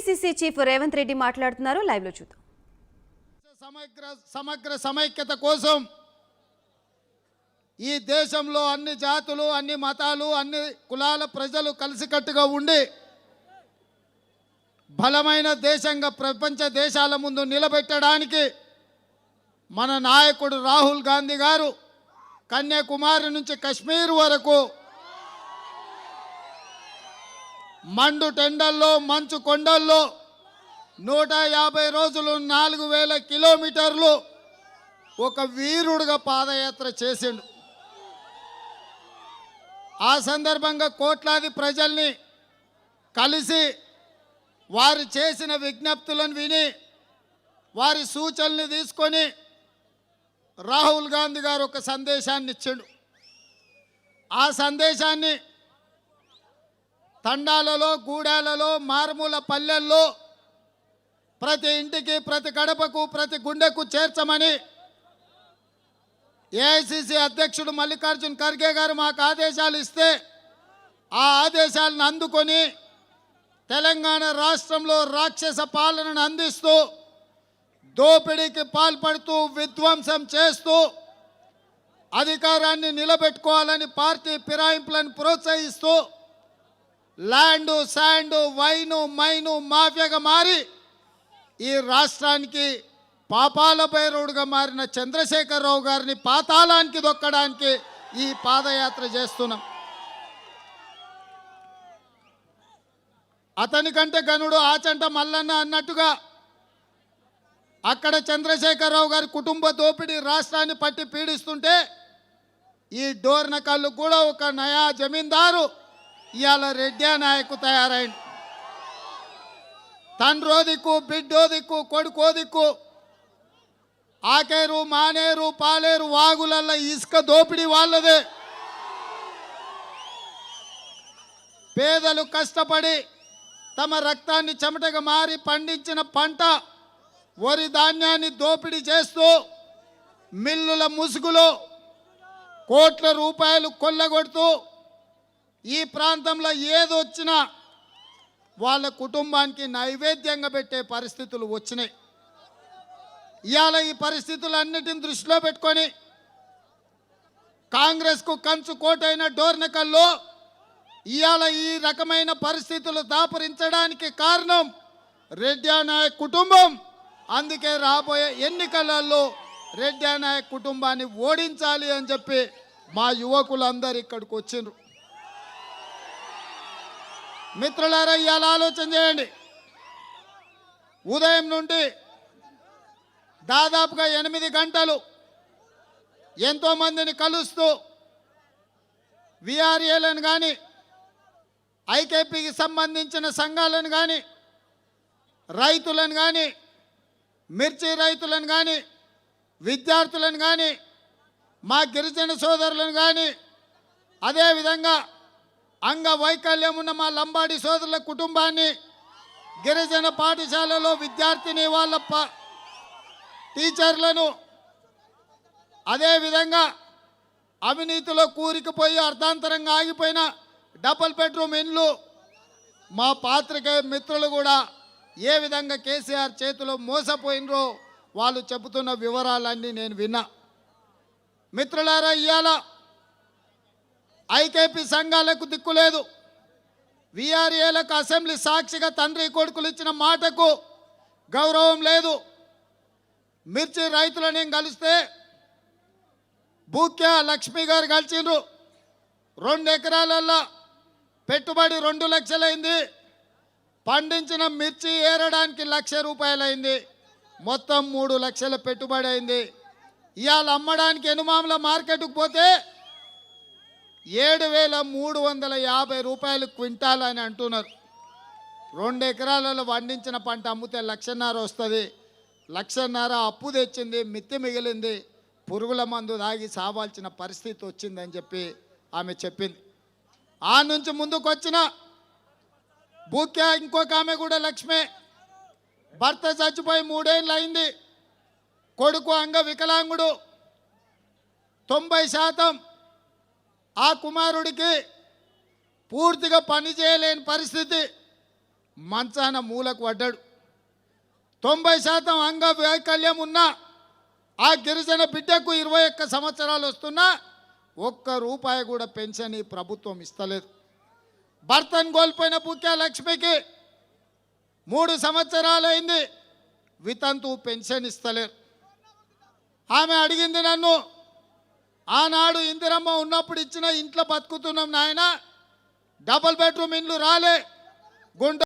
PCC chief Revanth Reddy మాట్లాడుతున్నారు. Live లో చూద్దాం. సమగ్ర సమైక్యత కోసం ఈ దేశంలో అన్ని జాతులు, అన్ని మతాలు, అన్ని కులాల ప్రజలు కలిసికట్టుగా ఉండి బలమైన దేశంగా ప్రపంచ దేశాల ముందు నిలబెట్టడానికి మన నాయకుడు రాహుల్ గాంధీ గారు కన్యాకుమారి నుంచి కశ్మీర్ వరకు మండు టెండల్లో, మంచు కొండల్లో 150 రోజులు 4000 కిలోమీటర్లు ఒక వీరుడుగా పాదయాత్ర చేసిండు. ఆ సందర్భంగా కోట్లాది ప్రజల్ని కలిసి వారు చేసిన విజ్ఞప్తులను విని వారి సూచనలు తీసుకొని రాహుల్ గాంధీ గారు ఒక సందేశాన్ని ఇచ్చాడు. ఆ సందేశాన్ని తండాలలో, గూడాలలో, మారుమూల పల్లెల్లో ప్రతి ఇంటికి, ప్రతి గడపకు, ప్రతి గుండెకు చేర్చమని ఏఐసిసి అధ్యక్షుడు మల్లికార్జున్ ఖర్గే గారు మాకు ఆదేశాలు ఇస్తే ఆ ఆదేశాలను అందుకొని తెలంగాణ రాష్ట్రంలో రాక్షస పాలనను అందిస్తూ దోపిడీకి పాల్పడుతూ విధ్వంసం చేస్తూ అధికారాన్ని నిలబెట్టుకోవాలని పార్టీ ఫిరాయింపులను ప్రోత్సహిస్తూ ల్యాండు, శాండు, వైను, మైను మాఫియాగా మారి ఈ రాష్ట్రానికి పాపాల భైరవుడుగా మారిన చంద్రశేఖరరావు గారిని పాతాళానికి దొక్కడానికి ఈ పాదయాత్ర చేస్తున్నాం. అతనికంటే గనుడు ఆచంట మల్లన్న అన్నట్టుగా అక్కడ చంద్రశేఖరరావు గారి కుటుంబ దోపిడీ రాష్ట్రాన్ని పట్టి పీడిస్తుంటే ఈ డోర్నకల్లు కూడా ఒక నయా జమీందారు ఇవాళ రెడ్డి నాయకు తయారైంది. తండ్రో దిక్కు, బిడ్డో దిక్కు, కొడుకో దిక్కు, ఆకేరు, మానేరు, పాలేరు వాగులల్ల ఇసుక దోపిడీ వాళ్ళదే. పేదలు కష్టపడి తమ రక్తాన్ని చెమటగా మారి పండించిన పంట వరి ధాన్యాన్ని దోపిడీ చేస్తూ మిల్లుల ముసుగులో కోట్ల రూపాయలు కొల్లగొడుతూ ఈ ప్రాంతంలో ఏదొచ్చినా వాళ్ళ కుటుంబానికి నైవేద్యంగా పెట్టే పరిస్థితులు వచ్చినాయి. ఇవాళ ఈ పరిస్థితులన్నిటిని దృష్టిలో పెట్టుకొని కాంగ్రెస్కు కంచు కోటైన డోర్నకల్లో ఇవాళ ఈ రకమైన పరిస్థితులు దాపురించడానికి కారణం రెడ్డి నాయక్ కుటుంబం. అందుకే రాబోయే ఎన్నికలలో రెడ్డి నాయక్ కుటుంబాన్ని ఓడించాలి అని చెప్పి మా యువకులందరూ ఇక్కడికి వచ్చిండ్రు. మిత్రులారా, ఇవాళ ఆలోచన చేయండి. ఉదయం నుండి దాదాపుగా 8 గంటలు ఎంతోమందిని కలుస్తూ విఆర్ఏలను కానీ, ఐకేపీకి సంబంధించిన సంఘాలను కానీ, రైతులను కానీ, మిర్చి రైతులను కానీ, విద్యార్థులను కానీ, మా గిరిజన సోదరులను కానీ, అదేవిధంగా అంగవైకల్యం ఉన్న మా లంబాడి సోదరుల కుటుంబాన్ని, గిరిజన పాఠశాలలో విద్యార్థిని వాళ్ళ టీచర్లను, అదేవిధంగా అవినీతిలో కూరికిపోయి అర్ధాంతరంగా ఆగిపోయిన డబుల్ బెడ్రూమ్ ఇండ్లు మా పాత్రికేయ మిత్రులు కూడా ఏ విధంగా కేసీఆర్ చేతిలో మోసపోయినరో వాళ్ళు చెబుతున్న వివరాలన్నీ నేను విన్నా. మిత్రులారా, ఇవాళ ఐకేపీ సంఘాలకు దిక్కులేదు, విఆర్ఏలకు అసెంబ్లీ సాక్షిగా తండ్రి కొడుకులు ఇచ్చిన మాటకు గౌరవం లేదు. మిర్చి రైతులను నేను కలిస్తే బూక్యా లక్ష్మి గారు కలిసిండ్రు. 2 ఎకరాలల్లో పెట్టుబడి 2 లక్షలైంది. పండించిన మిర్చి ఏరడానికి 1,00,000 రూపాయలైంది. మొత్తం 3 లక్షల పెట్టుబడి అయింది. ఇవాళ అమ్మడానికి ఎనుమాముల మార్కెట్కు పోతే 7,350 రూపాయలు క్వింటాల్ అని అంటున్నారు. 2 ఎకరాలలో పండించిన పంట అమ్మితే 1,50,000 వస్తుంది. 1,50,000 అప్పు తెచ్చింది, మిత్తి మిగిలింది, పురుగుల మందు తాగి సావాల్సిన పరిస్థితి వచ్చిందని చెప్పి ఆమె చెప్పింది. ఆ నుంచి ముందుకు వచ్చిన బూక్యా ఇంకొక ఆమె కూడా లక్ష్మే, భర్త చచ్చిపోయి 3 ఏళ్ళు అయింది, కొడుకు అంగవికలాంగుడు, 90% ఆ కుమారుడికి పూర్తిగా పని చేయలేని పరిస్థితి. మంచాన మూలకు పడ్డాడు. 90% అంగవైకల్యం ఉన్న ఆ గిరిజన బిడ్డకు 21 సంవత్సరాలు వస్తున్నా ఒక్క రూపాయి కూడా పెన్షన్ ఈ ప్రభుత్వం ఇస్తలేదు. భర్తను కోల్పోయిన పుక్యా లక్ష్మికి 3 సంవత్సరాలైంది, వితంతు పెన్షన్ ఇస్తలేరు. ఆమె అడిగింది నన్ను, ఆనాడు ఇందిరమ్మ ఉన్నప్పుడు ఇచ్చిన ఇంట్లో బతుకుతున్నాం నాయన, డబుల్ బెడ్రూమ్ ఇండ్లు రాలే, గుంట